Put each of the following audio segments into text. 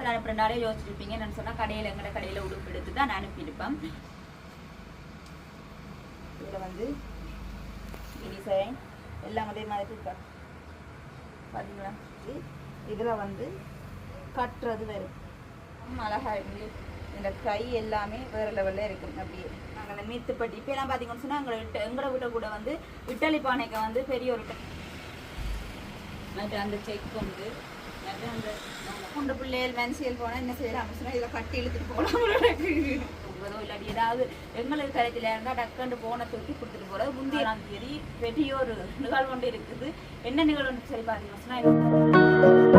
Parcel அனுப்புறனாலே யோசிச்சிருப்பீங்க. நான் சொன்னா கடையில் எங்கட கடையில் உடுப்பு எடுத்து தான் நான் அனுப்பியிருப்பேன். இதில் வந்து டிசைன் எல்லாம் அதே மாதிரி இருக்கா பார்த்தீங்களா? இதில் வந்து கட்டுறது வரும், அழகா இருக்கு. இந்த கை எல்லாமே வேறு லெவலில் இருக்கும். அப்படியே நாங்கள் அந்த மீத்துப்பட்டி இப்போ எல்லாம் பார்த்தீங்கன்னு சொன்னால் எங்களோட வீட்டை கூட வந்து இட்டலி பானைக்கு வந்து பெரிய ஒரு அந்த செக் வந்து அந்த கொண்ட பிள்ளைகள் மென்சியல் போனால் என்ன செய்யலாம் சொன்னால் இதில் கட்டி இழுத்துட்டு போகலாம். இல்லாட்டி ஏதாவது எங்களுக்கு கரைச்சில் இருந்தால் டக்குண்டு போனை தூக்கி கொடுத்துட்டு போகிறது. முந்தைய தேதி பெரிய ஒரு நிகழ்வு ஒன்று இருக்குது. என்ன நிகழ்வுன்னு சரி பார்த்தீங்கன்னு சொன்னால்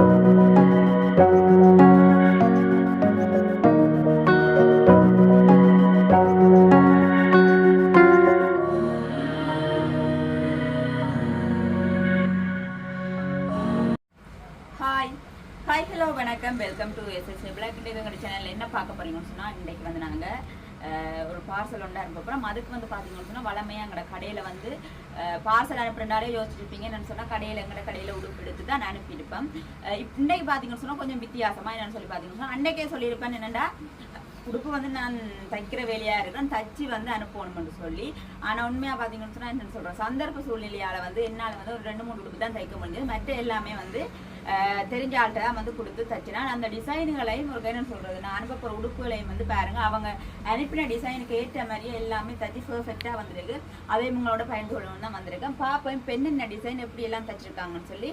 ஹலோ வணக்கம், வெல்கம் டு எஸ்எஸ்ஏ பிளாக். இன்றைக்கு எங்கள் சேனலில் என்ன பார்க்க போகிறீங்கன்னு சொன்னால், இன்றைக்கு வந்து நாங்கள் ஒரு பார்சல் ஒன்று அனுப்ப போகிறோம். அதுக்கு வந்து பார்த்தீங்கன்னு சொன்னால் வளமையாக எங்களோட கடையில் வந்து பார்சல் அனுப்புறனாலே யோசிச்சிருப்பீங்க. நான் சொன்னால் கடையில் எங்களோட கடையில் உடுப்பு எடுத்து தான் நான் அனுப்பியிருப்பேன். இன்றைக்கு பார்த்தீங்கன்னு சொன்னால் கொஞ்சம் வித்தியாசமாக என்னென்னு சொல்லி பார்த்தீங்கன்னு சொன்னால், அன்றைக்கே சொல்லியிருப்பேன் என்னென்னா உடுப்பு வந்து நான் தைக்கிற வேலையாக இருக்கிறேன், தச்சு வந்து அனுப்பணும்னு சொல்லி. ஆனால் உண்மையாக பார்த்தீங்கன்னு சொன்னால் என்னென்னு சொல்கிறேன், சந்தர்ப்ப சூழ்நிலையால் வந்து என்னால் வந்து ஒரு 2-3 உடுப்பு தான் தைக்க முடிஞ்சது. மற்ற எல்லாமே வந்து தெரிஞ்ச ஆள்கிட்ட தான் வந்து கொடுத்து தச்சுனா அந்த டிசைனுகளையும் ஒரு என்ன சொல்கிறது, நான் அனுப்ப போகிற உடுப்புகளையும் வந்து பாருங்கள், அவங்க அனுப்பின டிசைனுக்கு ஏற்ற மாதிரியே எல்லாமே தச்சு பர்ஃபெக்டாக வந்திருக்கு. அதையும் உங்களோட பயந்து கொள்ளணும் தான் வந்திருக்கேன். பார்ப்பேன் பெண்ணென்ன டிசைன் எப்படி எல்லாம் தச்சிருக்காங்கன்னு சொல்லி.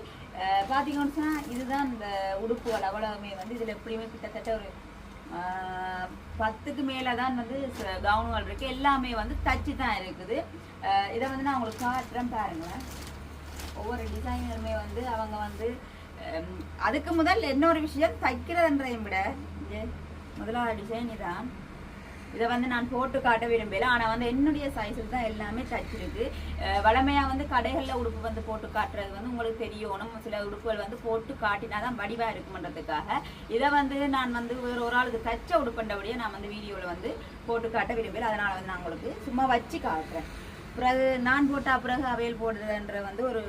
பார்த்தீங்கன்னு சொன்னால் இதுதான் இந்த உடுப்புகள் அவ்வளவுமே வந்து இதில் எப்படியுமே கிட்டத்தட்ட ஒரு 10க்கு மேலே தான் வந்து கவுனுகள் இருக்குது. எல்லாமே வந்து தச்சு தான் இருக்குது. இதை வந்து நான் உங்களுக்கு காட்டுறேன் பாருங்கள். ஒவ்வொரு டிசைனருமே வந்து அவங்க வந்து அதுக்கு முதல் இன்னொரு விஷயம் தைக்கிறதுன்றதையும் விட முதலாவது டிசைன் இதான். இதை வந்து நான் போட்டு காட்ட விரும்பல, ஆனால் வந்து என்னுடைய சைஸுக்கு தான் எல்லாமே தச்சிருக்கு. வளமையாக வந்து கடைகளில் உடுப்பு வந்து போட்டு காட்டுறது வந்து உங்களுக்கு தெரியணும். சில உடுப்புகள் வந்து போட்டு காட்டினா தான் வடிவாக இருக்குமன்றதுக்காக இதை வந்து நான் வந்து ஒரு ஆளுக்கு தச்ச உடுப்புன்றபடியே நான் வந்து வீடியோவில் வந்து போட்டு காட்ட விரும்பல. அதனால் வந்து நான் உங்களுக்கு சும்மா வச்சு காட்டுறேன். பிறகு நான் போட்டால் பிறகு அவையில் போடுறதுன்ற வந்து ஒரு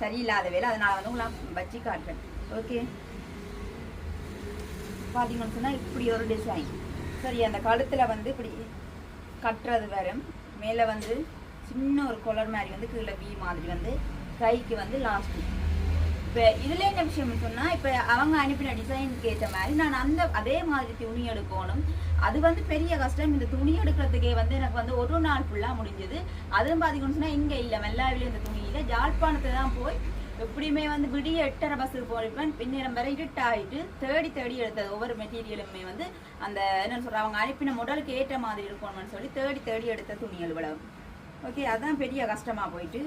சரியில்லாத வேலை. அதனால் வந்து உங்களை வச்சு காட்டுறேன். ஓகே, பார்த்தீங்கன்னு சொன்னால் இப்படி ஒரு டிசைன். சரி, அந்த கழுத்தில் வந்து இப்படி கட்டுறது வரும். மேலே வந்து சின்ன ஒரு கொலர் மாதிரி வந்து கீழே வி மாதிரி வந்து கைக்கு வந்து லாஸ்ட்டு. இப்போ இதில் என்ன விஷயம்னு சொன்னால், இப்போ அவங்க அனுப்பின டிசைனுக்கு ஏற்ற மாதிரி நான் அதே மாதிரி துணி எடுக்கணும். அது வந்து பெரிய கஷ்டம். இந்த துணி எடுக்கிறதுக்கே வந்து எனக்கு வந்து ஒரு நாள் ஃபுல்லாக முடிஞ்சது. அதுவும் பார்த்தீங்கன்னு சொன்னால் இங்கே இல்லை, மெல்லாவிலே இந்த துணியில் ஜாழ்ப்பாணத்தை தான் போய் எப்படியுமே வந்து விடிய 8:30 பஸ்ஸுக்கு போயிருப்பேன். பின்னிடம் வரை இருட்டாயிட்டு தேடி எடுத்தது. ஒவ்வொரு மெட்டீரியலுமே வந்து அந்த என்னென்னு சொல்கிற அவங்க அனுப்பின மாடலுக்கு ஏற்ற மாதிரி இருக்கணும்னு சொல்லி தேடி எடுத்த துணிகள் இவ்வளவு. ஓகே, அதுதான் பெரிய கஷ்டமாக போயிட்டு.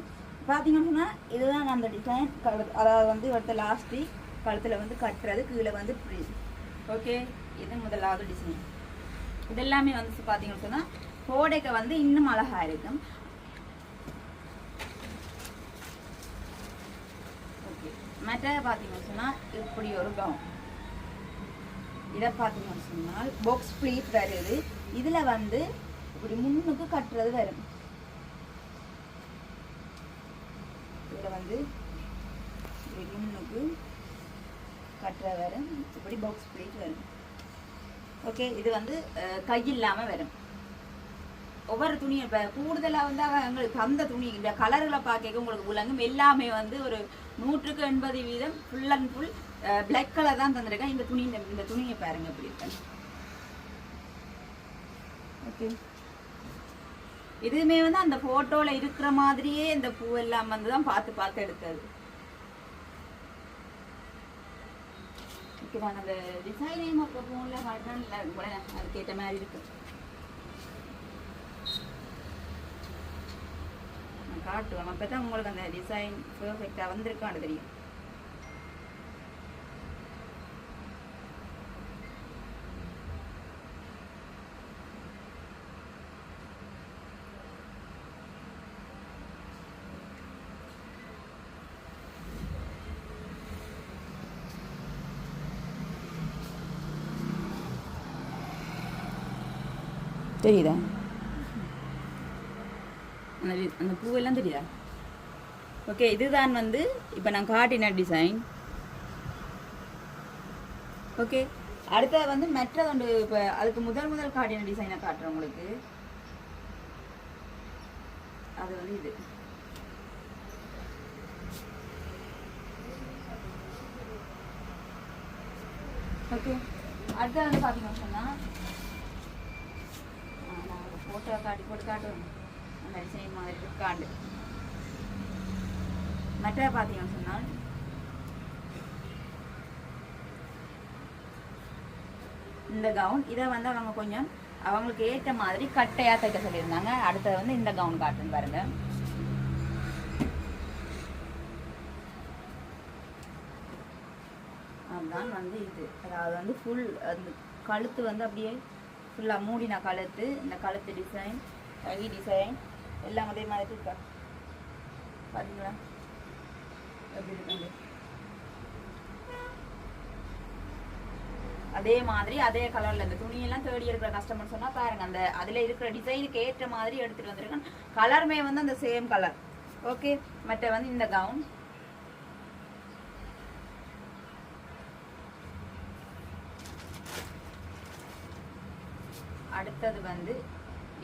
பார்த்தீங்கன்னு சொன்னால் இதுதான் அந்த டிசைன். அதாவது வந்து அடுத்த லாஸ்ட்டு கழுத்தில் வந்து கட்டுறது, கீழே வந்து ஃப்ரீ. ஓகே, இது முதலாவது டிசைன். இதெல்லாமே வந்து பார்த்தீங்கன்னு சொன்னால் கோடைக்கு வந்து இன்னும் அழகாக இருக்கும். ஓகே, மற்ற பார்த்தீங்கன்னு சொன்னால் இப்படி ஒரு கவுன். இதை பார்த்தீங்கன்னு சொன்னால் பாக்ஸ் ப்ளீட் வருது. இதில் வந்து இப்படி முன்னுக்கு கட்டுறது வரும். இதில் வந்து இப்படி முன்னுக்கு கட்டுறது வரும். இப்படி பாக்ஸ் ப்ளீட் வரும். ஓகே, இது வந்து கையில்லாமல் வரும். ஒவ்வொரு துணியும் இப்போ கூடுதலாக வந்து எங்களுக்கு தந்த துணி இந்த கலர்களை பார்க்க உங்களுக்கு உலகம் எல்லாமே வந்து ஒரு 100க்கு 80% full and full black colour தான் தந்திருக்கேன். இந்த துணியை பாருங்க எப்படி இருக்கேன். ஓகே, இதுவுமே வந்து அந்த ஃபோட்டோவில் இருக்கிற மாதிரியே இந்த பூ எல்லாம் வந்து தான் பார்த்து எடுத்தது. ஓகே, நான் அந்த டிசைனையும் அப்போ ஃபோனில் காட்டுறேன், அதுக்கேற்ற மாதிரி இருக்கு. நான் காட்டுவேன், அப்போ தான் உங்களுக்கு அந்த டிசைன் பெர்ஃபெக்டாக வந்திருக்கான்னு தெரியும். தெரியுதா? அந்த பூவெல்லாம் தெரியுதா? ஓகே, இதுதான் வந்து இப்போ நான் காட்டின டிசைன். ஓகே, அடுத்தது வந்து மெட்டது ஒன்று இப்போ அதுக்கு முதல் காட்டின டிசைனை காட்டுறேன் உங்களுக்கு. அது வந்து இது ஓகே. அடுத்தது வந்து பார்த்தீங்கன்னு சொன்னால் நான் ஃபோட்டோ போட்டு காட்டுவேன் அந்த டிசைன் மாதிரி காண்டு. மெட்டை பார்த்தீங்கன்னு சொன்னால் இந்த கவுன் இதை வந்து அவங்க கொஞ்சம் அவங்களுக்கு ஏற்ற மாதிரி கட்டையாக தைக்க சொல்லியிருந்தாங்க. அடுத்தது வந்து இந்த கவுன் காட்டுன்னு பாருங்க. அதுதான் வந்து இது, அதாவது வந்து ஃபுல் அந்த கழுத்து வந்து அப்படியே ஃபுல்லாக மூடின கழுத்து. இந்த கழுத்து டிசைன், கை டிசைன் எல்லாம் அதே மாதிரி இருக்கா பார்த்தீங்களா? எப்படி இருக்கு அதே மாதிரி அதே கலர்ல இந்த துணியெல்லாம் தேடி இருக்கிற கஸ்டமர் சொன்னா பாருங்க, அந்த அதுல இருக்கிற டிசைனுக்கு ஏற்ற மாதிரி எடுத்துட்டு வந்திருக்கேன். கலருமே வந்து அந்த சேம் கலர். ஓகே. மற்ற வந்து இந்த கவுன் அடுத்தது வந்து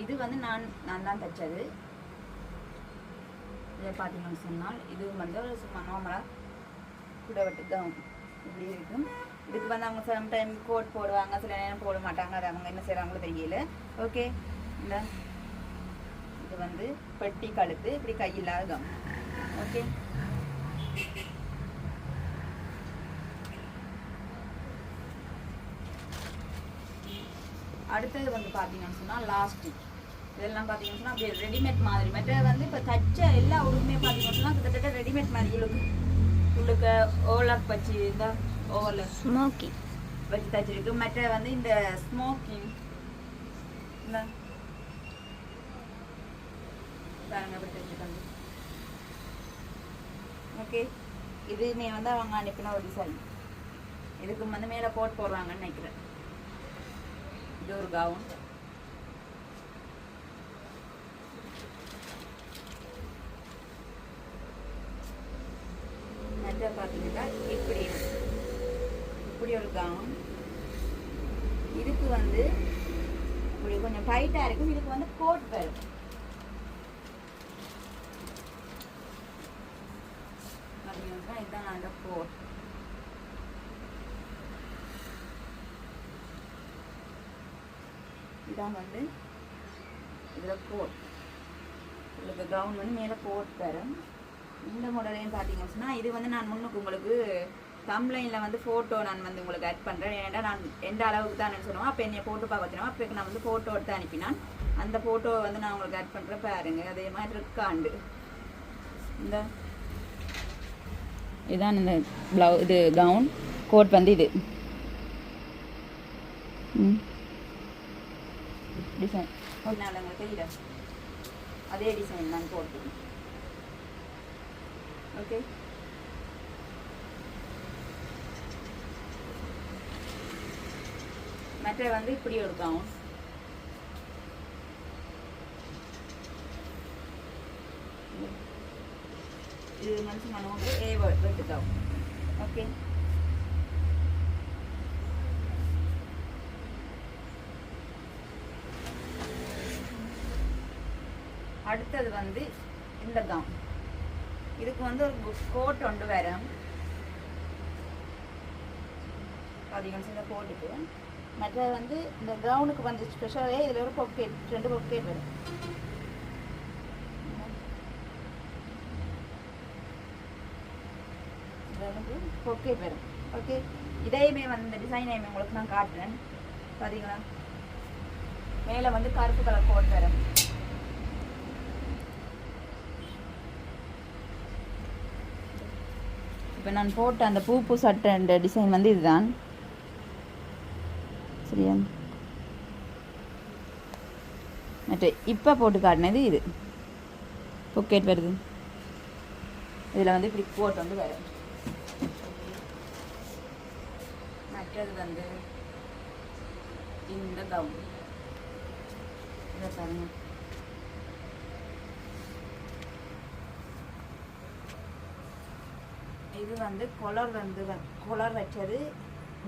இது வந்து நான் தான் தைச்சது. இதை பார்த்தீங்கன்னு சொன்னால் இது வந்து ஒரு சும்மா நார்மலாக குடவட்டு கவுன் இப்படி இருக்கும். இதுக்கு வந்து அவங்க சம்டைம் கோட் போடுவாங்க, சில நேரம் போட மாட்டாங்க. அது அவங்க என்ன செய்கிறாங்களோ தெரியல. ஓகே. இந்த இது வந்து பெட்டி கழுத்து, இப்படி கையில்லாத கவுன். ஓகே. அடுத்தது வந்து பார்த்தீங்கன்னு சொன்னால் லாஸ்ட் இதெல்லாம் பார்த்தீங்கன்னு சொன்னால் அப்படியே ரெடிமேட் மாதிரி. மற்ற வந்து இப்போ தச்ச எல்லா உடுமே பார்த்தீங்கன்னு சொன்னால் கிட்டத்தட்ட ரெடிமேட் மாதிரி உள்ளுக்கு ஓவர்லாக் வச்சு இந்த ஓவரில் ஸ்மோக்கி வச்சு தச்சிருக்கு. மற்ற வந்து இந்த ஸ்மோக்கிங் இந்த பாருங்க அப்படி தச்சுருக்காங்க. ஓகே. இதுமே வந்து அவங்க அனுப்பின ஒரு டிசைன். இதுக்கு வந்து மேலே கோட் போடுவாங்கன்னு நினைக்கிறேன். இது ஒரு கவுன். பார்த்தீங்கன்னா இப்படி ஒரு கவுன். இதுக்கு வந்து இப்படி கொஞ்சம் டைட்டாக இருக்கும். இதுக்கு வந்து கோட் வரும். பார்த்தீங்கன்னா இதுதான் அந்த கோட். இதான் வந்து இதில் கோட். உங்களுக்கு கவுன் வந்து மேலே கோட் வரும். இந்த மாடலையும் பார்த்தீங்கன்னு சொன்னால் இது வந்து நான் முன்னுக்கு உங்களுக்கு தம்ப்லைனில் வந்து ஃபோட்டோ நான் வந்து உங்களுக்கு ஆட் பண்ணுறேன். ஏன்னா நான் எந்த அளவுக்கு தான் சொன்னோம் அப்போ என்னை ஃபோட்டோ பார்க்க வச்சுருவோம். அப்போ நான் வந்து ஃபோட்டோ எடுத்து அனுப்பினான். அந்த ஃபோட்டோவை வந்து நான் உங்களுக்கு ஆட் பண்ணுறேன் பாருங்க. அதே மாதிரி இருக்காண்டு இந்த இதுதான் இந்த இது கவுன். கோட் வந்து இது டிசைன் உங்களுக்கு தெரியல, அதே டிசைன் தான் கோட். ஓகே. மற்ற வந்து இப்படி ஒரு கவுன். இது மனசு மனோடு வெட்டு கவுன். ஓகே. அடுத்தது வந்து இந்த கவுன். இதுக்கு வந்து ஒரு கோட் ஒன்று வரும். பார்த்தீங்கன்னா இந்த கோட்டுக்கு. மற்ற வந்து இந்த கவுனுக்கு வந்து ஸ்பெஷலாக இதில் ஒரு பொக்கெட், 2 பொக்கெட் வரும். பொக்கெட் வரும். ஓகே. இதையுமே வந்து இந்த டிசைனையுமே உங்களுக்கு நான் காட்டுறேன். பார்த்தீங்களா மேலே வந்து கருப்பு கலர் கோட் வரும். இப்போ நான் போட்ட அந்த பூ சட்டை டிசைன் வந்து இதுதான். சரியா? மற்ற இப்போ போட்டு காட்டினது இது பொக்கெட் வருது. இதில் வந்து இப்படி கோட் வந்து வரும். மற்றது வந்து இந்த கவுன். இதை பாருங்க. இது வந்து கொலர் வந்து கொலர் வச்சது,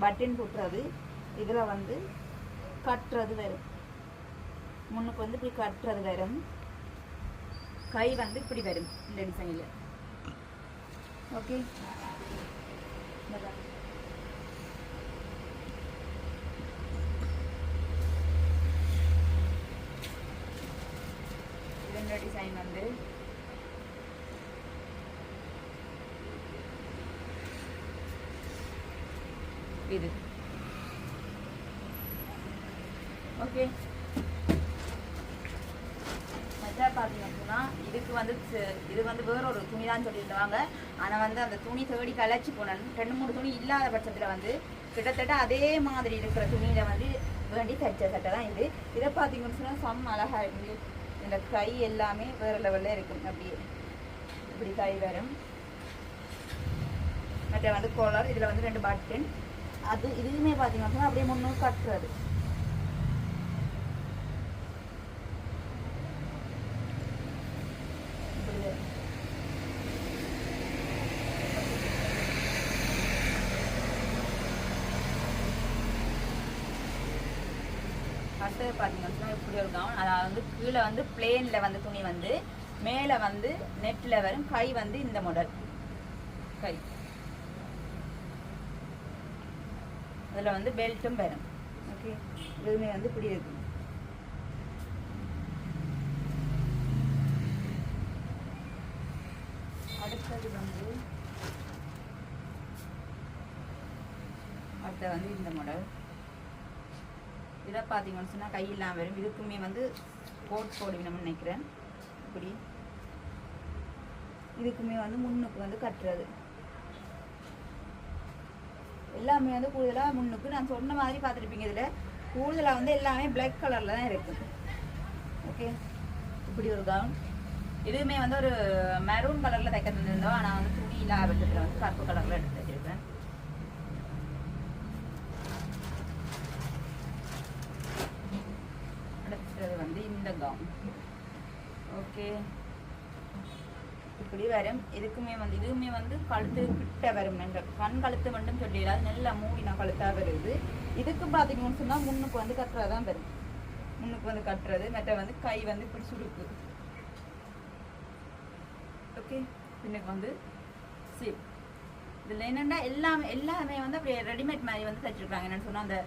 பட்டன் குட்டுறது. இதில் வந்து கட்டுறது வரும், முன்னுக்கு வந்து இப்படி கட்டுறது வரும், கை வந்து இப்படி வரும் இந்த டிசைனில். ஓகே, இந்த டிசைன் வந்து இது. ஓகே, பார்த்தீங்கன்னா இதுக்கு வந்து இது வந்து வேற ஒரு துணி தான் சொல்லியிருந்தாங்க. ஆனால் வந்து அந்த துணி தேடி கலைச்சி போனேன். 2-3 துணி இல்லாத பட்சத்தில் வந்து கிட்டத்தட்ட அதே மாதிரி இருக்கிற துணியில வந்து வேண்டி தைச்ச சட்டை தான் இது. இதை பார்த்தீங்கன்னு சொன்னால் செம்ம அழகா இருக்கு. இந்த கை எல்லாமே வேற லெவல்ல இருக்கும். அப்படியே இப்படி கை வரும். மற்ற வந்து கோலர், இதில் வந்து 2 பட்டன். அது இதுவுமே பார்த்தீங்கன்னா அப்படியே முன்னும் கட்டுறது. அடுத்தது பார்த்தீங்கன்னா இப்படி ஒரு கவுன். அதாவது வந்து கீழே வந்து பிளேனில் வந்து துணி வந்து மேலே வந்து நெட்டில் வரும். கை வந்து இந்த மாடல் கை. அதில் வந்து பெல்ட்டும் வரும். ஓகே, இதுவுமே வந்து இப்படி இருக்கு. அடுத்தது வந்து இந்த மாடல். இதை பார்த்தீங்கன்னு சொன்னால் கையெல்லாம் வரும். இதுக்குமே வந்து கோட் போடுவினோம்னு நினைக்கிறேன். இப்படி இதுக்குமே வந்து முன்னுக்கு வந்து கட்டுறது எல்லாமே வந்து கூடுதலாக முன்னுக்கு நான் சொன்ன மாதிரி பார்த்துருப்பீங்க. இதில் கூடுதலாக வந்து எல்லாமே பிளாக் கலரில் தான் இருக்குது. ஓகே, இப்படி ஒரு கவுன். இதுவுமே வந்து ஒரு மெரூன் கலரில் தைக்க தந்திருந்தோம். ஆனால் வந்து துணி இல்லாத பட்சத்தில் வந்து கருப்பு கலரில் எடுத்து தைச்சிருப்பேன். அடுத்தது வந்து இந்த கவுன். ஓகே, இப்படி வரும். இதுவுமே வந்து கழுத்து கிட்ட வரும். கண் கழுத்து மட்டும் சொல்லிடாது, நல்லா மூடினா கழுத்தா வருது. இதுக்கு பார்த்தீங்கன்னு சொன்னால் முன்னுக்கு வந்து கட்டுறதான் வரும். முன்னுக்கு வந்து கட்டுறது. மற்ற வந்து கை வந்து இப்படி சுடுக்கு. ஓகே, பின்னுக்கு வந்து சீப். இதில் என்னென்னா எல்லாமே வந்து அப்படியே ரெடிமேட் மாதிரி வந்து தைச்சிருக்காங்க. என்னென்னு சொன்னால் அந்த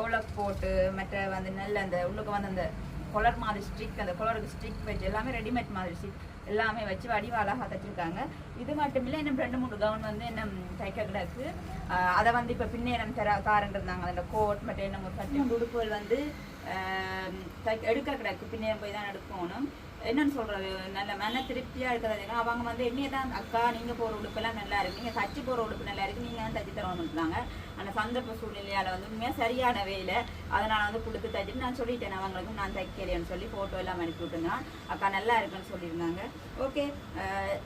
ஓலக் போட்டு மற்ற வந்து நல்ல அந்த உள்ளுக்கு வந்து அந்த கொலர் மாதிரி ஸ்ட்ரிக், அந்த கொலருக்கு ஸ்ட்ரிக் வச்சு எல்லாமே ரெடிமேட் மாதிரி ஸ்ட்ரிக் எல்லாமே வச்சு வடிவ அழகாக தைச்சிருக்காங்க. இது மட்டும் இல்லை, இன்னும் 2-3 கவுன் வந்து என்ன தைக்க கிடக்கு. அதை வந்து இப்போ பின்னேறம் தாரன் இருந்தாங்க. அந்த கோட் மற்ற என்ன சட்டை உடுப்புகள் வந்து எடுக்க கிடக்கு. பின்னேறம் போய் தான் எடுக்கணும். என்னன்னு சொல்றது, நல்ல மன திருப்தியாக இருக்கிறது. அவங்க வந்து என்னையே தான் அக்கா நீங்கள் போகிற உடுப்பெல்லாம் நல்லா இருக்கு, நீங்கள் தச்சு போகிற உடுப்பு நல்லா இருக்கு, நீங்கள் தான் தச்சு தரணும்னுட்டாங்க. ஆனால் சந்தர்ப்ப சூழ்நிலையால் வந்து உண்மையாக சரியான வேலை. அதை நான் வந்து கொடுத்து தைச்சிட்டு நான் சொல்லிட்டேன் அவங்களுக்கும் நான் தைக்கலைன்னு சொல்லி ஃபோட்டோ எல்லாம் அனுப்பி விட்டுருந்தேன். அக்கா நல்லா இருக்குன்னு சொல்லியிருந்தாங்க. ஓகே,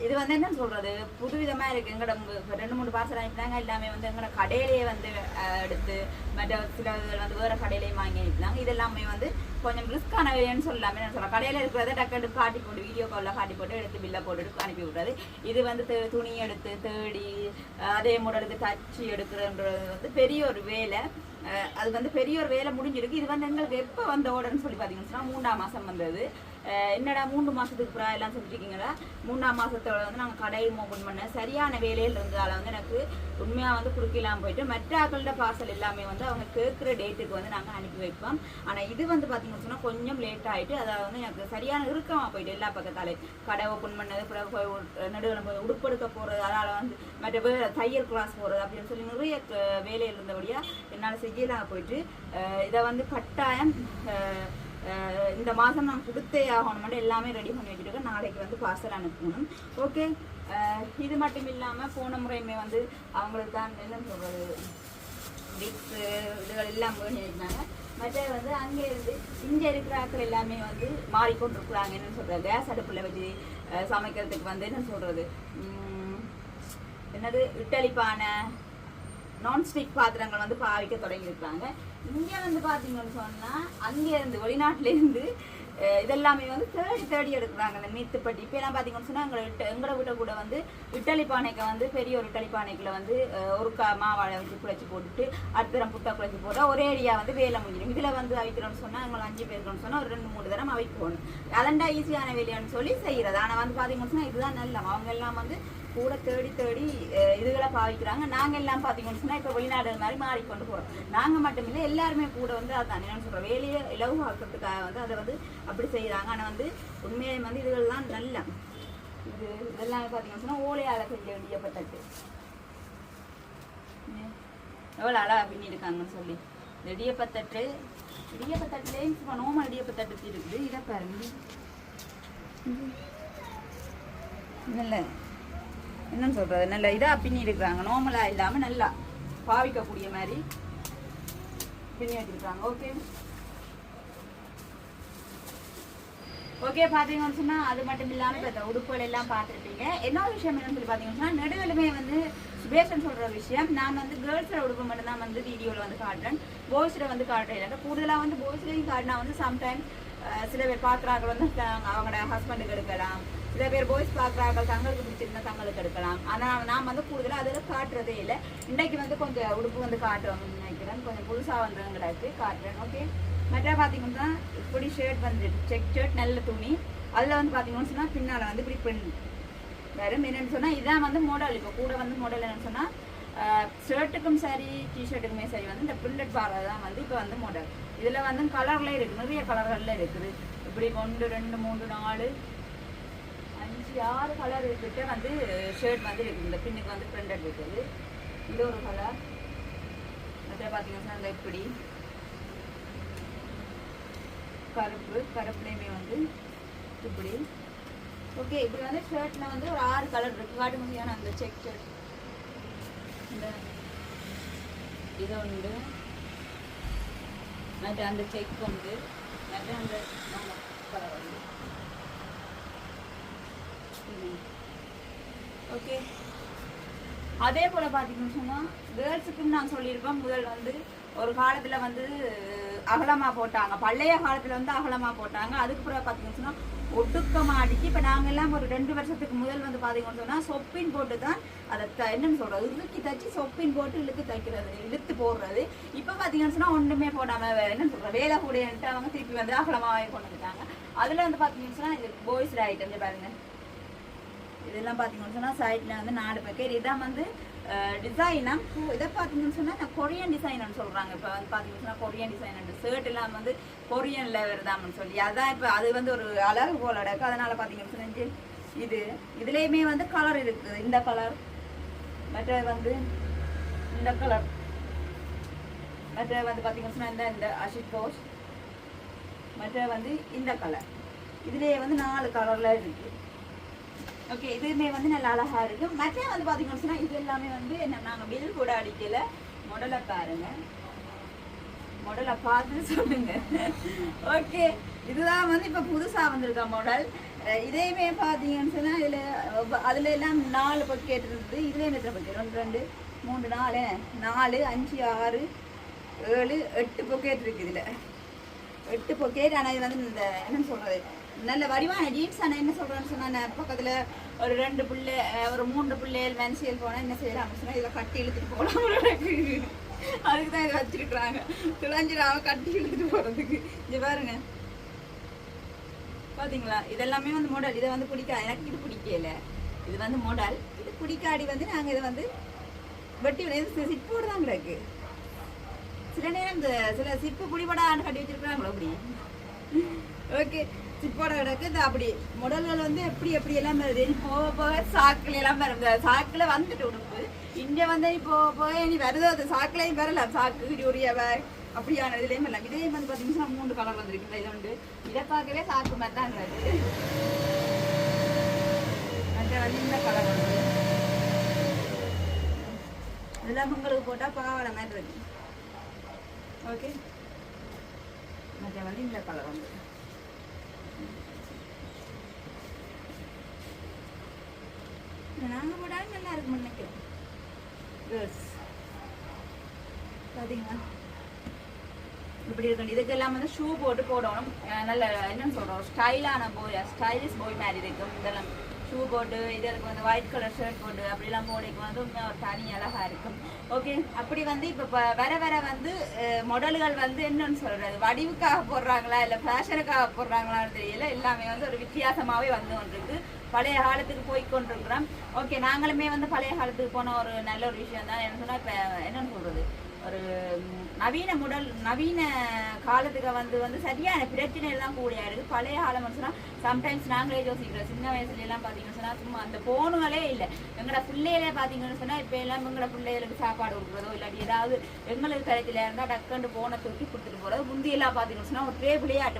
இது வந்து என்னன்னு சொல்றது, புதுவிதமாக இருக்குது. எங்களோட 2-3 பார்சல் அனுப்பினாங்க. எல்லாமே வந்து எங்களோட கடையிலேயே வந்து எடுத்து மற்ற சில வந்து வேறு கடையிலேயே வாங்கி அனுப்பினாங்க. இதெல்லாமே வந்து கொஞ்சம் ரிஸ்க்கான வேலைன்னு சொல்லலாமே. நான் சொல்கிறேன், கடையில் இருக்கிறத டக்கு காட்டி போட்டு வீடியோ காலில் காட்டி போட்டு எடுத்து பில்லை போட்டு அனுப்பி விட்றது. இது வந்து துணி எடுத்து தேடி அதே மாடலுக்கு தச்சு எடுக்கிறன்றது வந்து பெரிய ஒரு வேலை. அது வந்து பெரிய ஒரு வேலை முடிஞ்சிருக்கு. இது வந்து எங்களுக்கு எப்போ வந்த ஓடர்னு சொல்லி பார்த்தீங்கன்னா 3ஆம் மாதம் வந்தது. என்னடா 3 மாதத்துக்கு அப்புறம் எல்லாம் சொல்லியிருக்கீங்களா? 3ஆம் மாதத்தோட வந்து நாங்கள் கடையில் ஓப்பன் பண்ண சரியான வேலையில் இருந்ததால் வந்து எனக்கு உண்மையாக வந்து குறுக்கில்லாமல் போயிட்டு மற்ற ஆக்களோட பார்சல் எல்லாமே வந்து அவங்க கேட்குற டேட்டுக்கு வந்து நாங்கள் அனுப்பி வைப்போம். ஆனால் இது வந்து பார்த்தீங்கன்னு சொன்னால் கொஞ்சம் லேட் ஆகிட்டு, அதாவது வந்து எனக்கு சரியான இறுக்கமாக போயிட்டு எல்லா பக்கத்தாலே கடை ஓப்பன் பண்ணது, நடுவில் போய் உடுப்பெடுக்க போகிறது, அதனால் வந்து மற்ற தையல் கிளாஸ் போகிறது அப்படின்னு சொல்லி நிறைய வேலையில் இருந்தபடியாக என்னால் செய்யலாம் போயிட்டு இதை வந்து கட்டாயம் இந்த மாதம் நான் கொடுத்தே ஆகணும். எல்லாமே ரெடி பண்ணி வச்சுருக்கேன். நாளைக்கு வந்து பார்சல் அனுப்பணும். ஓகே, இது மட்டும் இல்லாமல் போன முறையுமே வந்து அவங்களுக்கு தான் என்னன்னு சொல்கிறது டிப்ஸு இதுகள் எல்லாம் பண்ணியிருந்தாங்க. மற்ற வந்து அங்கே இருந்து இங்கே இருக்கிற ஆட்கள் எல்லாமே வந்து மாறிக்கொண்டிருக்குறாங்க. என்னென்னு சொல்கிறது, கேஸ் அடுப்பில் வச்சு சமைக்கிறதுக்கு வந்து என்ன சொல்கிறது, என்னது இட்டலிப்பான நான்ஸ்டிக் பாத்திரங்கள் வந்து பாவிக்க தொடங்கியிருக்காங்க. இங்கே வந்து பார்த்தீங்கன்னு சொன்னால் அங்கேருந்து வெளிநாட்டிலேருந்து இதெல்லாமே வந்து தேடி தேடி எடுக்கிறாங்க அந்த மீத்துப்பட்டி. இப்போ எல்லாம் பார்த்தீங்கன்னு சொன்னால் எங்களை வீட்டை கூட வந்து இட்டலி பானைக்கு வந்து பெரிய ஒரு இட்டலி பானைக்குள்ள வந்து ஒரு மாவாழை வச்சு குழைச்சி போட்டுட்டு அடுத்தரம் புட்டை குழைச்சி போட்டால் ஒரே ஏரியா வந்து வேலை முடிஞ்சிடும். இதில் வந்து அவிக்கிறோன்னு சொன்னால் எங்களை 5 பேருக்குன்னு சொன்னால் ஒரு 2-3 தரம் அவிக்கணும். அதண்டா ஈஸியான வேலையான்னு சொல்லி செய்கிறது. ஆனால் வந்து பார்த்தீங்கன்னு சொன்னால் இதுதான் நல்ல அவங்க எல்லாம் வந்து கூட தேடி தேடி இதுகளை பாவிக்கிறாங்க. நாங்கள் எல்லாம் பார்த்தீங்கன்னு சொன்னால் இப்போ வெளிநாடு மாதிரி மாறிக்கொண்டு போகிறோம். நாங்கள் மட்டும் இல்லை எல்லாருமே கூட வந்து அதுதான் என்னன்னு சொல்கிறோம் வேலையை இலவாக்கிறதுக்காக வந்து அதை வந்து அப்படி செய்கிறாங்க. ஆனால் வந்து உண்மையை வந்து இதுகள்லாம் நல்ல இதெல்லாம் பார்த்தீங்கன்னு சொன்னால் ஓலையால் செஞ்ச இடியப்பத்தட்டு எவ்வளோ அழகா பின்னிருக்காங்கன்னு சொல்லி இந்த இடியப்பத்தட்டுலேயே இப்போ நோமல் இடியப்பத்தட்டு இருக்குது. இதை பாருங்க நல்ல என்னன்னு சொல்கிறது நல்ல இதாக பின்னி இருக்கிறாங்க. நார்மலாக இல்லாமல் நல்லா பாவிக்கக்கூடிய மாதிரி பின்னி வச்சுருக்காங்க. ஓகே ஓகே பார்த்தீங்கன்னு சொன்னால் அது மட்டும் இல்லாமல் இப்போ உடுப்புகள் எல்லாம் பார்த்துருப்பீங்க. என்ன விஷயம் என்னன்னு சொல்லி பார்த்தீங்கன்னு சொன்னால் நெடுகளுமே வந்து சுபேஷன் சொல்கிற விஷயம் நான் வந்து கேர்ள்ஸோட உடுப்பு மட்டும் தான் வந்து வீடியோவில் வந்து காட்டுறேன். பாய்ஸில் வந்து காட்டுறேன். கூடுதலாக வந்து பாய்ஸ்லையும் காட்டினா வந்து சம்டைம் சில பேர் பார்க்குறாங்க வந்து அவங்களோட ஹஸ்பண்டுக்கு எடுக்கலாம். சில பேர் பாய்ஸ் பார்க்குறாங்க தங்களுக்கு பிடிச்சிருந்தா தங்களுக்கு எடுக்கலாம். ஆனால் நான் வந்து கூடுதலாக அதில் காட்டுறதே இல்லை. இன்றைக்கு வந்து கொஞ்சம் உடுப்பு வந்து காட்டுறோம்னு நினைக்கிறேன். கொஞ்சம் புதுசாக வந்தவங்களுக்கு காட்டுறேன். ஓகே மற்ற பார்த்தீங்கன்னா இப்படி ஷர்ட் வந்து செக் ஷர்ட் நல்ல துணி அதில் வந்து பார்த்தீங்கன்னு சொன்னால் பின்னால் வந்து இப்படி பின் வேறு என்னென்னு சொன்னால் இதான் வந்து மாடல். இப்போ கூட வந்து மாடல் என்னென்னு சொன்னால் ஷர்ட்டுக்கும் சரி டிஷர்ட்டுக்குமே சரி வந்து இந்த பிரிண்டட் பாரது தான் வந்து இப்போ வந்து மாடல். இதில் வந்து கலரில் இருக்குது நிறைய கலர்களில் இருக்குது. இப்படி 1 2 3 4 5 6 கலர் இருக்கிட்ட வந்து ஷர்ட் வந்து இருக்குது. இந்த பின்னுக்கு வந்து பிரிண்டட் இருக்குது. இது ஒரு கலர். மற்ற பார்த்தீங்கன்னா இந்த இப்படி கருப்புலேயுமே வந்து இப்படி ஓகே இப்படி வந்து ஷர்ட்டில் வந்து ஒரு 6 கலர் இருக்குது. காட்டு முடியான அந்த செக் ஷர்ட் இந்த இது உண்டு. மற்ற அந்த செக் உண்டு. மற்ற அந்த கலர் உண்டு. ஓகே அதே போல் பார்த்தீங்கன்னு சொன்னால் கேர்ள்ஸுக்குன்னு நான் சொல்லியிருப்பேன். முதல் வந்து ஒரு காலத்தில் வந்து அகலமாக போட்டாங்க. பழைய காலத்தில் வந்து அகலமாக போட்டாங்க. அதுக்கு பிறகு பார்த்தீங்கன்னு சொன்னால் ஒடுக்கமாடிக்கு இப்போ நாங்கள் எல்லாம் ஒரு 2 வருஷத்துக்கு முதல் வந்து பார்த்தீங்கன்னு சொன்னால் சொப்பின் போட்டு தான் அதை என்னன்னு சொல்கிறது இழுக்கி தச்சு சொப்பின் போட்டு இழுத்து போடுறது. இப்போ பார்த்தீங்கன்னு சொன்னால் ஒன்றுமே போடாமல் என்னன்னு சொல்கிறேன் வேலை கூடன்ட்டு அவங்க திருப்பி வந்து அகலமாகவே கொண்டு வந்துட்டாங்க. அதில் வந்து பார்த்தீங்கன்னு சொன்னால் இது பாய்ஸ் ஐட்டம் பாருங்கள். இதெல்லாம் பார்த்தீங்கன்னு சொன்னால் சைடில் வந்து 4 பேக்கெட் இதான் வந்து டிசைனா. இதை பார்த்தீங்கன்னு சொன்னால் நான் கொரியன் டிசைனர்னு சொல்கிறாங்க. இப்போ வந்து பார்த்தீங்கன்னு சொன்னால் கொரியன் டிசைனர் ஷர்ட் எல்லாம் வந்து கொரியனில் வருதாம்னு சொல்லி அதான் இப்போ அது வந்து ஒரு அழகு போல இருக்குது. அதனால் பார்த்தீங்கன்னு சொன்னால் இதுலேயுமே வந்து கலர் இருக்குது. இந்த கலர் மற்ற வந்து இந்த கலர் மற்ற வந்து பார்த்தீங்கன்னு சொன்னால் இந்த அஷிகோஷ் மற்ற வந்து இந்த கலர் இதுலேயே வந்து 4 கலரில் இருக்குது. ஓகே இதுவுமே வந்து நல்லா அழகாக இருக்குது. மற்ற வந்து பார்த்தீங்கன்னு சொன்னால் இது எல்லாமே வந்து என்ன நாங்கள் பில் கூட அடிக்கலை. மாடலை பாருங்க மாடலை பார்த்து சொல்லுங்க. ஓகே இதுதான் வந்து இப்போ புதுசாக வந்திருக்க மாடல். இதையுமே பார்த்தீங்கன்னு சொன்னால் அதில் எல்லாம் 4 பக்கெட் இருக்குது. இதுலேயும் எத்தனை பக்கெட் 1 2 3 4 4 5 6 7 8 பக்கெட் இருக்குது. இதில் 8 பக்கெட். ஆனால் இது வந்து இந்த என்னன்னு சொல்கிறது நல்ல வடிவான ஜீன்ஸ். ஆனால் என்ன சொல்கிறேன்னு சொன்னால் பக்கத்தில் ஒரு 2 பிள்ளை ஒரு 3 பிள்ளைகள் மென்சியல் போனால் என்ன செய்யலாம் சொன்னால் இதில் கட்டி இழுத்துட்டு போகலாம். அதுக்கு தான் இதை வச்சிருக்கிறாங்க. துளைஞ்சிடாம கட்டி இழுத்துட்டு போகிறதுக்கு. இது பாருங்க பார்த்தீங்களா இதெல்லாமே வந்து மாடல். இதை வந்து பிடிக்காது எனக்கு. இது பிடிக்கல. இது வந்து மாடல். இது பிடிக்காடி வந்து நாங்கள் இதை வந்து வெட்டி சிப்போடு தான் கிடக்கு. சில நேரம் இந்த சில சிப்பு பிடிபடான்னு கட்டி வச்சிருக்கிறாங்களோ அப்படி. ஓகே சிப்போட கிடக்கு. இது அப்படி மாடல்கள் வந்து எப்படி எல்லாம் வருது. போக போக சாக்கில் எல்லாம் வருது. சாக்கில் வந்துட்டு உடுப்பு இங்கே வந்து போக இனி வருது. அது சாக்கிலையும் வரலாம். சாக்கு யூரியா பேக் அப்படியான இதுலேயும் வரலாம். இதே வந்து பார்த்தீங்கன்னா 3 கலர் வந்துருக்கு. இது உண்டு. இதை பார்க்கவே சாக்கு மாதிரி தான் வருது. மற்ற வந்து இந்த கலர் வந்து இதெல்லாம் உங்களுக்கு போட்டால் பாவாடை மாதிரி இருக்கு. ஓகே மற்ற வந்து இந்த கலர் வந்து நாங்கள் போட்டாலும் நல்லா இருக்கும் நினைக்கிறோம். கேர்ள்ஸ் பார்த்தீங்களா இப்படி இருக்கணும். இதுக்கெல்லாம் வந்து ஷூ போட்டு போடணும். நல்ல என்னன்னு சொல்கிறோம், ஸ்டைலான போய் ஸ்டைலிஷ் போய் மாதிரி இருக்கும். இதெல்லாம் ஷூ போட்டு இதற்கு வந்து ஒயிட் கலர் ஷர்ட் போட்டு அப்படிலாம் போடைக்கு வந்து ஒரு தனி அழகாக இருக்கும். ஓகே, அப்படி வந்து இப்போ வர வர வந்து மாடல்கள் வந்து என்னன்னு சொல்கிறது, வடிவுக்காக போடுறாங்களா இல்லை ஃபேஷனுக்காக போடுறாங்களான்னு தெரியல. எல்லாமே வந்து ஒரு வித்தியாசமாகவே வந்து கொண்டிருக்கு. பழைய காலத்துக்கு போய் கொண்டிருக்கிறோம். ஓகே, நாங்களுமே வந்து பழைய காலத்துக்கு போன ஒரு நல்ல ஒரு விஷயம் தான். என்ன சொன்னால் இப்போ என்னன்னு சொல்கிறது, ஒரு நவீன காலத்துக்கு வந்து சரியான பிரச்சனைகள் தான் கூடியா இருக்குது. பழைய காலம் சொன்னால் சம்டைம்ஸ் நாங்களே யோசிக்கிறோம். சின்ன வயசுலலாம் பார்த்தீங்கன்னு சொன்னால் சும்மா அந்த போனுங்களே இல்லை. எங்களோட பிள்ளைகளே பார்த்தீங்கன்னு சொன்னால் இப்போ எல்லாம் எங்களோட பிள்ளைகளுக்கு சாப்பாடு கொடுக்குறதோ இல்லாட்டி ஏதாவது எங்களுக்கு கருத்தில் இருந்தால் டக்குன்னு போனை தூக்கி கொடுத்துட்டு போகிறது. முந்தியெல்லாம் பார்த்தீங்கன்னு சொன்னால் ஒரே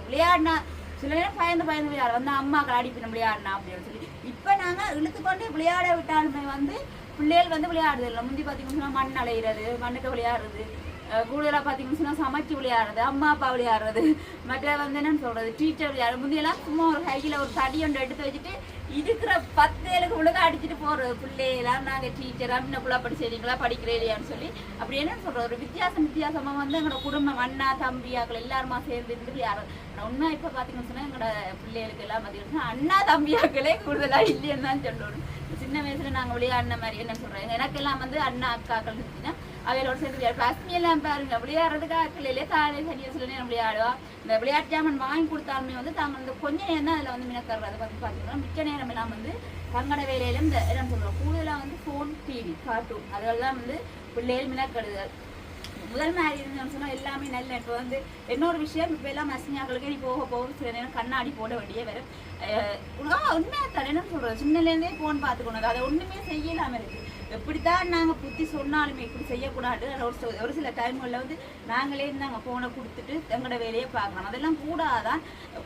விளையாடினா சில நேரம் பயந்து விளையாட வந்து அம்மாக்கள் அடிப்பின விளையாடினா அப்படின்னு சொல்லி இப்போ நாங்கள் இழுத்துக்கொண்டே விளையாட விட்டாலுமே வந்து பிள்ளைகள் வந்து விளையாடுறது இல்லை. முந்தி பார்த்தீங்கன்னு சொன்னால் மண் அலையிறது, மண்ணுக்கு விளையாடுறது, கூடுதலாக பார்த்தீங்கன்னு சொன்னால் சமைச்சு விளையாடுறது, அம்மா அப்பா விளையாடுறது, மற்ற வந்து என்னன்னு சொல்கிறது டீச்சர் விளையாடுறது. முந்தியெல்லாம் சும்மா ஒரு கையில் ஒரு தடி ஒன்று எடுத்து வச்சுட்டு இருக்கிற 10 ஏழுக்கு உலக அடிச்சுட்டு போகிறது பிள்ளையெல்லாம். நாங்கள் டீச்சர் அப்படின்னுக்குள்ளே படிச்சிருக்கீங்களா படிக்கிறே இல்லையான்னு சொல்லி அப்படி என்னன்னு சொல்கிறது, ஒரு வித்தியாசமாக வந்து எங்களோட குடும்பம் அண்ணா தம்பியாக்கள் எல்லாருமா சேர்ந்து இருந்து விளையாடுறது. ஆனால் உண்மை இப்போ பார்த்தீங்கன்னு சொன்னால் எங்களோட பிள்ளைகளுக்கு எல்லாம் பார்த்தீங்கன்னா அண்ணா தம்பியாக்களே கூடுதலாக இல்லைன்னு தான் சொல்லணும். சின்ன வயசில் நாங்கள் விளையாடின மாதிரி என்ன சொல்கிறேன், எனக்கெல்லாம் வந்து அண்ணா அக்காக்கள் இருந்துச்சுன்னா அவையோட சேர்ந்து விளையாடு. பசுமையெல்லாம் பாருங்க விளையாடுறதுக்கு ஆட்களிலே காலையில் சனியை சில நேரம் விளையாடுவா. இந்த விளையாட்டு ஜாமன் வாங்கி கொடுத்தாலுமே வந்து தாங்க இந்த கொஞ்ச நேரம் தான் அதில் வந்து மினக்கறது பார்த்தீங்கன்னா மிச்ச நேரம் எல்லாம் வந்து தங்கட வேலையிலும் இந்த என்ன சொல்கிறோம் கூடுதலாக வந்து ஃபோன் டிவி கார்ட்டூன் அதெல்லாம் வந்து பிள்ளைகள் மினக்கடுதல். முதல் மாதிரி இருந்தோம்னு சொன்னால் எல்லாமே நல்ல. இப்போ வந்து இன்னொரு விஷயம், இப்போ எல்லாம் மசினியாக்களுக்கு நீ போக சில நேரம் கண்ணாடி போட வேண்டிய வரும். உண்மையாக தரேன்னு சொல்கிறோம், சின்னலேருந்தே ஃபோன் பார்த்துக்கணும். அதை ஒன்றுமே செய்யலாமல் இருக்குது. எப்படித்தான் நாங்கள் புத்தி சொன்னாலுமே இப்படி செய்யக்கூடாது. ஒரு சில டைம்களில் வந்து நாங்களே நாங்கள் ஃபோனை கொடுத்துட்டு எங்களோட வேலையை பார்க்கலாம். அதெல்லாம்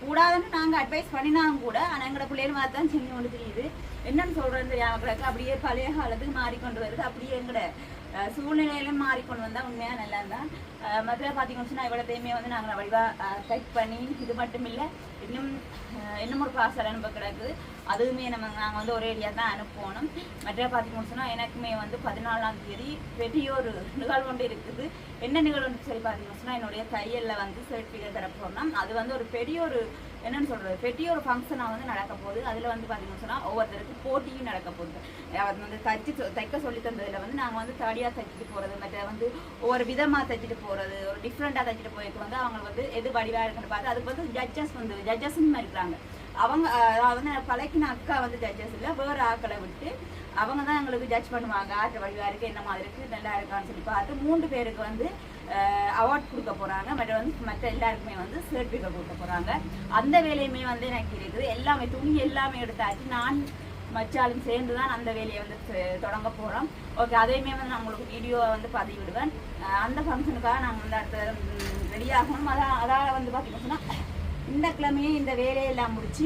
கூடாதுன்னு நாங்கள் அட்வைஸ் பண்ணினாலும் கூட ஆனால் எங்களோட பிள்ளைகள் மாதிரி தான் சின்ன ஒன்று தெரியுது. என்னன்னு சொல்கிறது யாருக்கு அப்படியே பழைய காலத்துக்கு மாறிக்கொண்டு வருது. அப்படியே எங்களோட சூழ்நிலையிலும் மாறிக்கொண்டு வந்தால் உண்மையாக நல்லா இருந்தால். மற்ற பார்த்தீங்கன்னு சொன்னால் இவ்வளோத்தையுமே வந்து நாங்கள் வடிவாக டைப் பண்ணி இது மட்டும் இல்லை இன்னும் ஒரு பார்சல் அனுப்ப கிடக்குது. அதுவுமே நாங்கள் வந்து ஒரே ஏரியா தான் அனுப்பணும். மற்ற பார்த்தீங்கன்னு சொன்னால் எனக்குமே வந்து 14ஆம் தேதி பெரிய ஒரு நிகழ்வு ஒன்று இருக்குது. என்ன நிகழ்வுன்னு சொல்லி பார்த்தீங்கன்னு சொன்னால் என்னுடைய தையலில் வந்து சர்டிஃபிகேட் தரப்போனால் அது வந்து ஒரு பெரிய ஒரு என்னன்னு சொல்கிறது பெரிய ஒரு ஃபங்க்ஷனாக வந்து நடக்க போகுது. அதில் வந்து பார்த்தீங்கன்னு சொன்னால் ஒவ்வொருத்தருக்கு போட்டியும் நடக்க போகுது. அது வந்து தைக்க சொல்லி தந்ததில் வந்து நாங்கள் வந்து தடியாக தைச்சிட்டு போகிறது, மற்ற வந்து ஒவ்வொரு விதமாக தைச்சிட்டு போகிறது, ஒரு டிஃப்ரெண்ட்டாக தைச்சிட்டு போயிட்டு வந்து அவங்க வந்து எது வடிவாக இருக்குன்னு பார்த்து அதுக்கு வந்து ஜட்ஜஸ்ன்னு இருக்கிறாங்க. அவங்க வந்து பழக்கின அக்கா வந்து ஜட்ஜஸ் இல்லை, வேறு ஆக்களை விட்டு அவங்க தான் எங்களுக்கு ஜட்ஜ் பண்ணுவாங்க. ஆற்ற வடிவாக இருக்குது என்ன மாதிரி இருக்குது நல்லா இருக்கான்னு சொல்லி பார்த்து 3 பேருக்கு வந்து அவார்ட் கொடுக்க போகிறாங்க. மற்ற எல்லாருக்குமே வந்து சர்டிஃபிகேட் கொடுக்க போகிறாங்க. அந்த வேலையுமே வந்து எனக்கு இருக்குது. எல்லாமே துணி எல்லாமே எடுத்தாச்சு. நான் மச்சாலும் சேர்ந்து தான் அந்த வேலையை வந்து தொடங்க போகிறோம். ஓகே, அதையுமே வந்து நான் உங்களுக்கு வீடியோவை வந்து பதிவிடுவேன். அந்த ஃபங்க்ஷனுக்காக நாங்கள் வந்து அடுத்த ரெடியாகணும். அதால் வந்து பார்த்தீங்கன்னா இந்த கிழமையே இந்த வேலையெல்லாம் முடித்து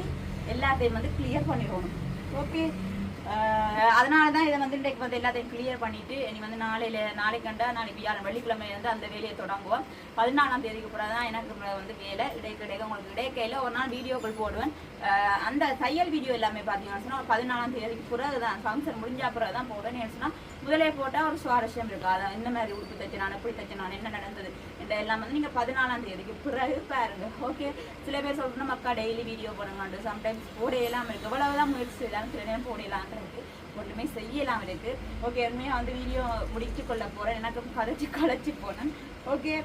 எல்லாத்தையும் வந்து கிளியர் பண்ணிடணும். ஓகே, அதனால தான் இதை வந்து இன்றைக்கு வந்து எல்லாத்தையும் கிளியர் பண்ணிவிட்டு இனி வந்து நாளைக்கு வெள்ளிக்கிழமை வந்து அந்த வேலையை தொடங்குவோம். 14ஆம் தேதிக்கு கூட தான் எனக்கு வந்து வேலை இடைக்கிடையே உங்களுக்கு இடைக்கையில் ஒரு நாள் வீடியோக்கள் போடுவேன். அந்த தையல் வீடியோ எல்லாமே பார்த்தீங்கன்னு சொன்னால் ஒரு 14ஆம் தேதிக்கு பிறகு தான் ஃபங்க்ஷன் முடிஞ்ச பிறகு தான் போடுறேன்னு சொன்னால் முதலே போட்டால் ஒரு சுவாரஸ்யம் இருக்குது. அதை இந்த மாதிரி உடுப்பு தைச்சினான் எப்படி தைச்சினான் என்ன நடந்தது இந்த எல்லாம் வந்து நீங்கள் 14ஆம் தேதிக்கு பிறகு பாருங்க. ஓகே, சில பேர் சொல்கிறோம் மக்கா டெய்லி வீடியோ போடுங்க, சம்டைம்ஸ் போடையெல்லாம் இருக்குது. இவ்வளவுதான் முயற்சி செய்யலாம், சில நேரம் போடையலாம் இருக்குது, ஒன்றுமே செய்யலாம் இருக்குது. ஓகே, உண்மையாக வந்து வீடியோ முடித்து கொள்ள போகிறேன். எனக்கு களைச்சி போனேன். ஓகே,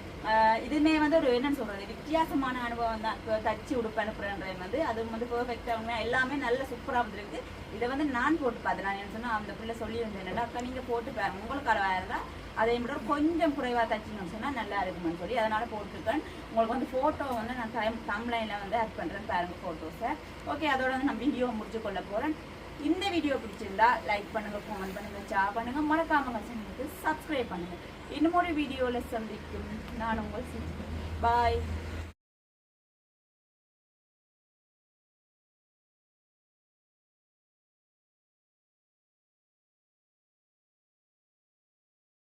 இதுவுமே வந்து ஒரு என்னன்னு சொல்கிறது வித்தியாசமான அனுபவம் தான். இப்போ தச்சு உடுப்பு அனுப்புகிறேன்றது வந்து அது வந்து பெர்ஃபெக்டாக எல்லாமே நல்ல சூப்பராக வந்துருக்கு. இதை வந்து நான் போட்டு பார்த்தேன். நான் என்ன சொன்னால் அந்த பிள்ளை சொல்லி வந்தேன் அக்கா நீங்கள் போட்டு பாருங்க, உங்களுக்கு அளவாக இருந்தால் அதை விட கொஞ்சம் குறைவாக தச்சுன்னு சொன்னால் நல்லா இருக்குமான்னு சொல்லி அதனால் போட்டிருக்கேன். உங்களுக்கு வந்து ஃபோட்டோ வந்து நான் டைம்லைனில் வந்து ஆட் பண்ணுறேன் பாருங்கள் ஃபோட்டோஸை. ஓகே, அதோட வந்து நான் வீடியோ முடிச்சு கொள்ள போகிறேன். இந்த வீடியோ பிடிச்சிருந்தா லைக் பண்ணுங்கள், கமெண்ட் பண்ணுங்கள், ஷேர் பண்ணுங்கள், மறக்காம சேனலுக்கு சப்ஸ்கிரைப் பண்ணுங்கள். இன்னும் ஒரு வீடியோவில் சந்திக்கும் நான் உங்கள் பாய்.